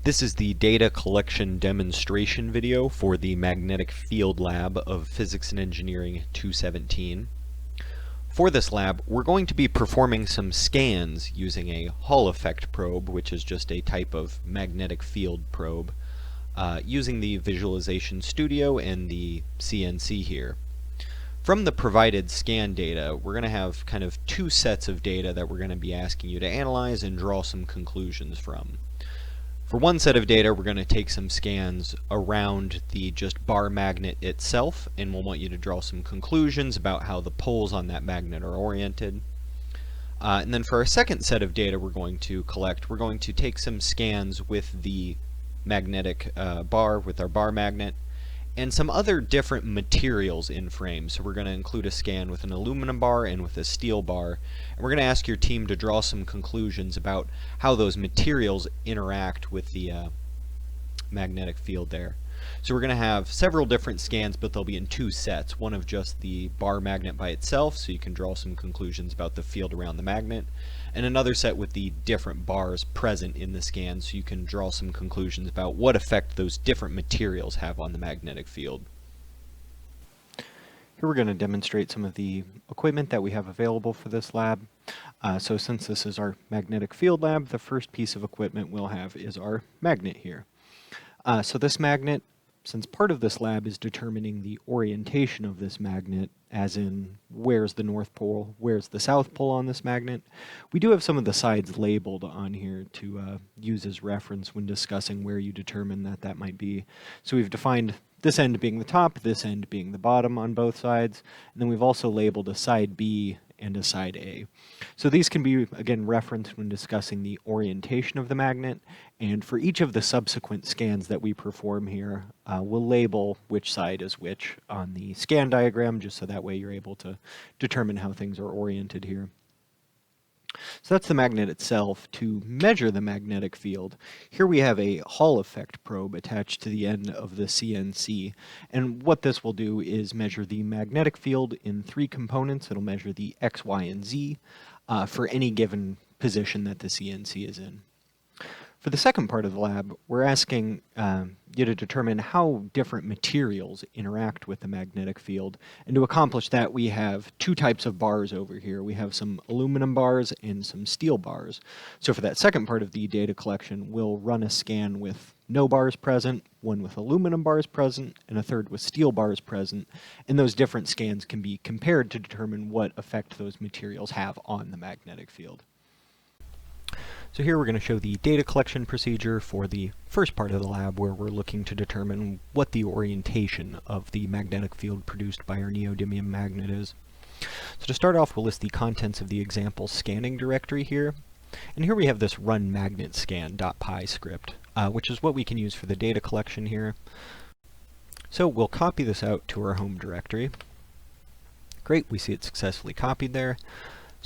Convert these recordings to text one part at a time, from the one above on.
This is the data collection demonstration video for the Magnetic Field Lab of Physics and Engineering 217. For this lab, we're going to be performing some scans using a Hall effect probe, which is just a type of magnetic field probe, using the Visualization Studio and the CNC here. From the provided scan data, we're going to have kind of two sets of data that we're going to be asking you to analyze and draw some conclusions from. For one set of data, we're going to take some scans around the just bar magnet itself, and we'll want you to draw some conclusions about how the poles on that magnet are oriented. And then for our second set of data we're going to collect, we're going to take some scans with the magnetic bar, with our bar magnet, and some other different materials in frame. So we're going to include a scan with an aluminum bar and with a steel bar, and we're going to ask your team to draw some conclusions about how those materials interact with the magnetic field there. So we're going to have several different scans, but they'll be in two sets, one of just the bar magnet by itself, so you can draw some conclusions about the field around the magnet, and another set with the different bars present in the scan, so you can draw some conclusions about what effect those different materials have on the magnetic field. Here we're going to demonstrate some of the equipment that we have available for this lab. So since this is our magnetic field lab, the first piece of equipment we'll have is our magnet here. So this magnet, since part of this lab is determining the orientation of this magnet, as in where's the North Pole, where's the South Pole on this magnet, we do have some of the sides labeled on here to use as reference when discussing where you determine that that might be. So we've defined this end being the top, this end being the bottom on both sides, and then we've also labeled a side B and a side A. So these can be, again, referenced when discussing the orientation of the magnet, and for each of the subsequent scans that we perform here, we'll label which side is which on the scan diagram, just so that way you're able to determine how things are oriented here. So that's the magnet itself. To measure the magnetic field, here we have a Hall effect probe attached to the end of the CNC, and what this will do is measure the magnetic field in three components. It'll measure the X, Y, and Z for any given position that the CNC is in. For the second part of the lab, we're asking you to determine how different materials interact with the magnetic field. And to accomplish that, we have two types of bars over here. We have some aluminum bars and some steel bars. So for that second part of the data collection, we'll run a scan with no bars present, one with aluminum bars present, and a third with steel bars present. And those different scans can be compared to determine what effect those materials have on the magnetic field. So here we're going to show the data collection procedure for the first part of the lab, where we're looking to determine what the orientation of the magnetic field produced by our neodymium magnet is. So to start off, we'll list the contents of the example scanning directory here. And here we have this run magnet scan.py script, which is what we can use for the data collection here. So we'll copy this out to our home directory. Great, we see it successfully copied there.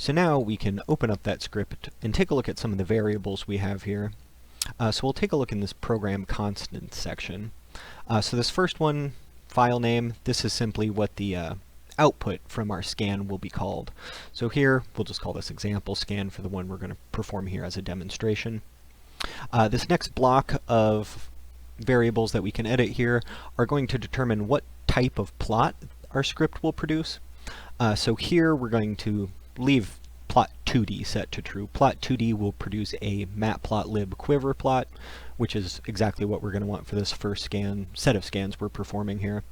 So now we can open up that script and take a look at some of the variables we have here. So we'll take a look in this program constants section. So this first one, file name, this is simply what the output from our scan will be called. So here we'll just call this example scan for the one we're going to perform here as a demonstration. This next block of variables that we can edit here are going to determine what type of plot our script will produce. So here we're going to leave plot 2D set to true. Plot 2D will produce a matplotlib quiver plot, which is exactly what we're going to want for this first set of scans we're performing here.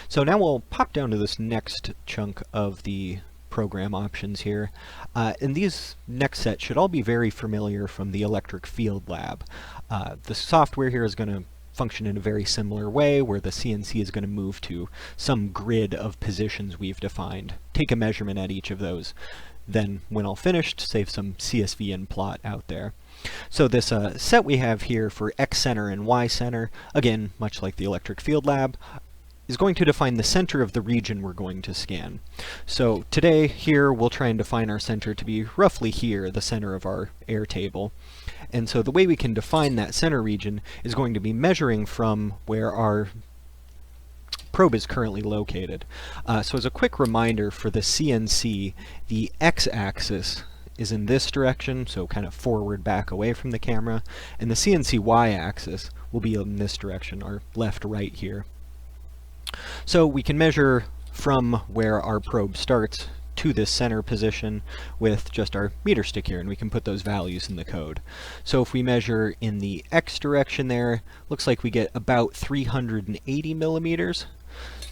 So now we'll pop down to this next chunk of the program options here. And these next set should all be very familiar from the electric field lab. The software here is going to function in a very similar way, where the CNC is going to move to some grid of positions we've defined, take a measurement at each of those, then when all finished, save some CSV and plot out there. So this set we have here for X center and Y center, again, much like the electric field lab, is going to define the center of the region we're going to scan. So today here we'll try and define our center to be roughly here, the center of our air table. And so the way we can define that center region is going to be measuring from where our probe is currently located. So as a quick reminder for the CNC, the x-axis is in this direction, so kind of forward back away from the camera, and the CNC y-axis will be in this direction, our left-right here. So we can measure from where our probe starts to this center position with just our meter stick here, and we can put those values in the code. So if we measure in the X direction there, looks like we get about 380 millimeters.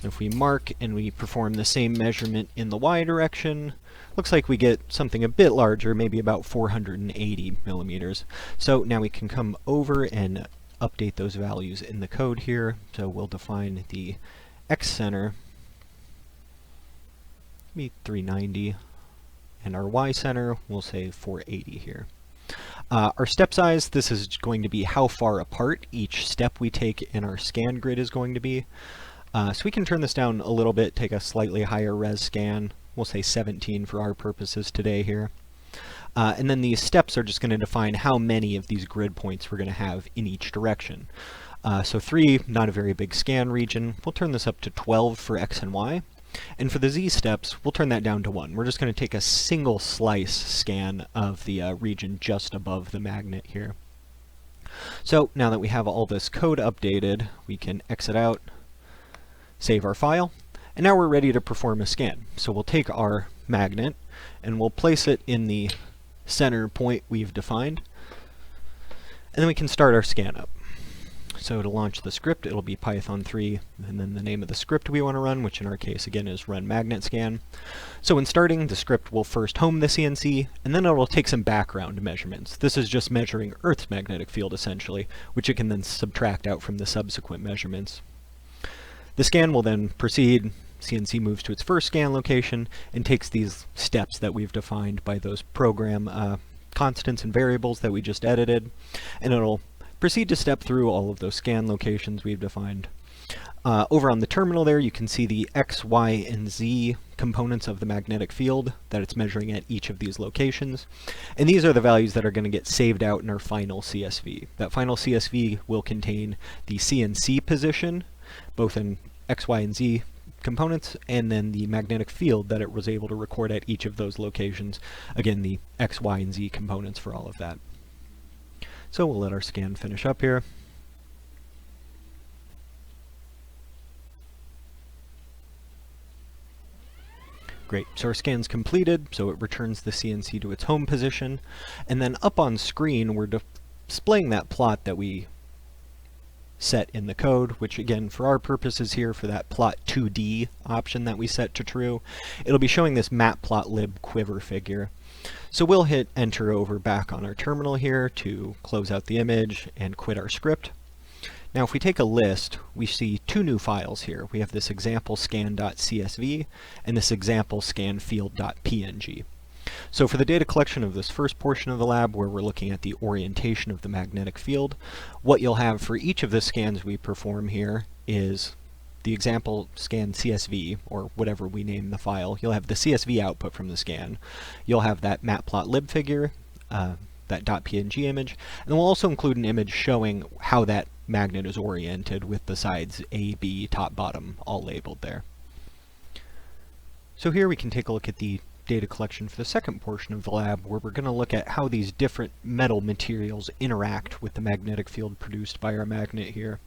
If we mark and we perform the same measurement in the Y direction, looks like we get something a bit larger, maybe about 480 millimeters. So now we can come over and update those values in the code here. So we'll define the X center, be 390, and our Y center, we'll say 480 here. Our step size, this is going to be how far apart each step we take in our scan grid is going to be. So we can turn this down a little bit, take a slightly higher res scan. We'll say 17 for our purposes today here. And then these steps are just going to define how many of these grid points we're going to have in each direction. So 3, not a very big scan region. We'll turn this up to 12 for X and Y. And for the Z steps, we'll turn that down to 1. We're just going to take a single slice scan of the region just above the magnet here. So now that we have all this code updated, we can exit out, save our file, and now we're ready to perform a scan. So we'll take our magnet and we'll place it in the center point we've defined, and then we can start our scan up. So to launch the script, it'll be Python 3 and then the name of the script we want to run, which in our case again is run magnet scan. So when starting, the script will first home the CNC, and then it'll take some background measurements. This is just measuring Earth's magnetic field essentially, which it can then subtract out from the subsequent measurements. The scan will then proceed. CNC moves to its first scan location and takes these steps that we've defined by those program constants and variables that we just edited, and it'll proceed to step through all of those scan locations we've defined. Over on the terminal there, you can see the X, Y, and Z components of the magnetic field that it's measuring at each of these locations. And these are the values that are going to get saved out in our final CSV. That final CSV will contain the CNC position, both in X, Y, and Z components, and then the magnetic field that it was able to record at each of those locations. Again, the X, Y, and Z components for all of that. So we'll let our scan finish up here. Great, so our scan's completed, so it returns the CNC to its home position, and then up on screen we're displaying that plot that we set in the code, which again for our purposes here, for that plot 2D option that we set to true, it'll be showing this matplotlib quiver figure. So we'll hit enter over back on our terminal here to close out the image and quit our script. Now if we take a list, we see two new files here. We have this example scan.csv and this example scanfield.png. So for the data collection of this first portion of the lab, where we're looking at the orientation of the magnetic field, what you'll have for each of the scans we perform here is the example scan CSV, or whatever we name the file. You'll have the CSV output from the scan. You'll have that matplotlib figure, that .png image, and we'll also include an image showing how that magnet is oriented with the sides A, B, top, bottom, all labeled there. So here we can take a look at the data collection for the second portion of the lab, where we're going to look at how these different metal materials interact with the magnetic field produced by our magnet here.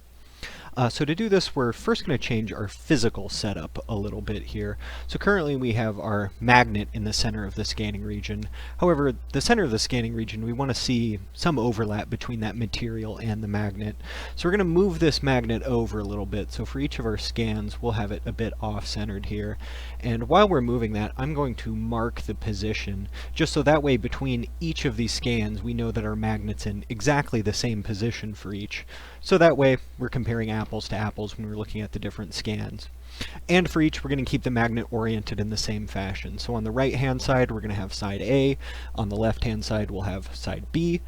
So to do this, we're first going to change our physical setup a little bit here. So currently we have our magnet in the center of the scanning region. However, the center of the scanning region, we want to see some overlap between that material and the magnet. So we're going to move this magnet over a little bit. So for each of our scans, we'll have it a bit off-centered here. And while we're moving that, I'm going to mark the position, just so that way between each of these scans, we know that our magnet's in exactly the same position for each. So that way we're comparing apples to apples when we're looking at the different scans. And for each, we're going to keep the magnet oriented in the same fashion. So on the right hand side, we're going to have side A. On the left hand side, we'll have side B.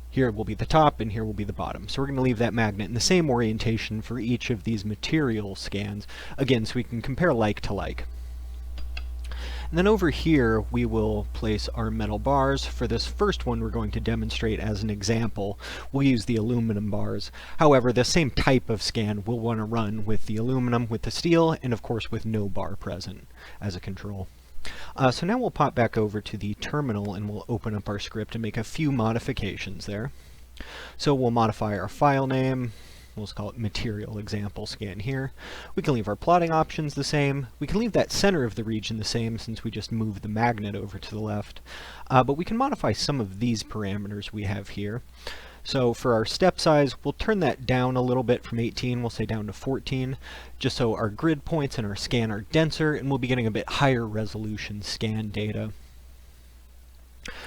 Here will be the top, and here will be the bottom. So we're going to leave that magnet in the same orientation for each of these material scans, again, so we can compare like to like. And then over here, we will place our metal bars. For this first one, we're going to demonstrate as an example. We'll use the aluminum bars. However, the same type of scan we'll want to run with the aluminum, with the steel, and of course with no bar present as a control. So now we'll pop back over to the terminal and we'll open up our script and make a few modifications there. So we'll modify our file name. We'll just call it material example scan here. We can leave our plotting options the same. We can leave that center of the region the same since we just moved the magnet over to the left. But we can modify some of these parameters we have here. So for our step size, we'll turn that down a little bit from 18, we'll say down to 14, just so our grid points in our scan are denser and we'll be getting a bit higher resolution scan data.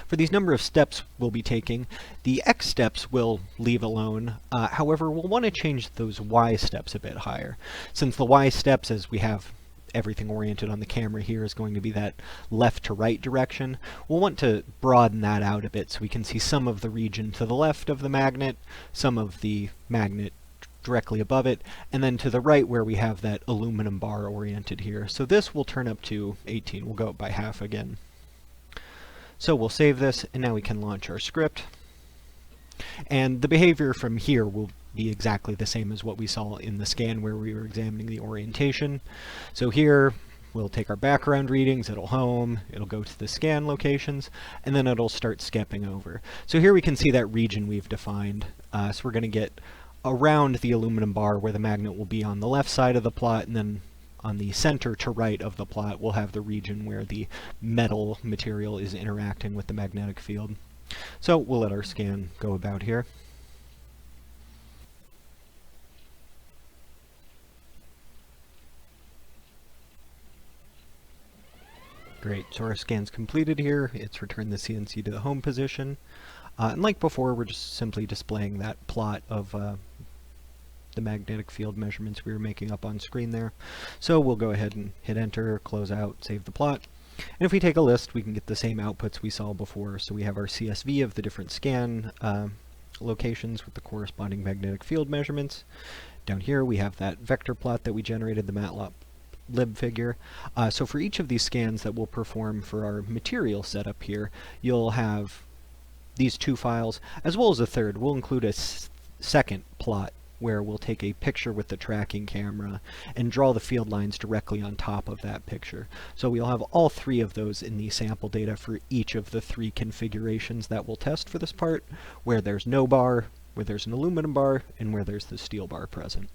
For these number of steps we'll be taking, the X steps we'll leave alone. However, we'll want to change those Y steps a bit higher. Since the Y steps, as we have everything oriented on the camera here, is going to be that left to right direction, we'll want to broaden that out a bit so we can see some of the region to the left of the magnet, some of the magnet directly above it, and then to the right where we have that aluminum bar oriented here. So this will turn up to 18. We'll go up by half again. So we'll save this, and now we can launch our script. And the behavior from here will be exactly the same as what we saw in the scan where we were examining the orientation. So here, we'll take our background readings, it'll home, it'll go to the scan locations, and then it'll start skipping over. So here we can see that region we've defined. So we're going to get around the aluminum bar where the magnet will be on the left side of the plot, and then on the center to right of the plot, we'll have the region where the metal material is interacting with the magnetic field. So we'll let our scan go about here. Great, so our scan's completed here. It's returned the CNC to the home position. And like before, we're just simply displaying that plot of the magnetic field measurements we were making up on screen there. So we'll go ahead and hit enter, close out, save the plot. And if we take a list, we can get the same outputs we saw before. So we have our CSV of the different scan locations with the corresponding magnetic field measurements. Down here we have that vector plot that we generated, the MATLAB figure. So for each of these scans that we'll perform for our material setup here, you'll have these two files, as well as a third. We'll include a second plot where we'll take a picture with the tracking camera and draw the field lines directly on top of that picture. So we'll have all three of those in the sample data for each of the three configurations that we'll test for this part, where there's no bar, where there's an aluminum bar, and where there's the steel bar present.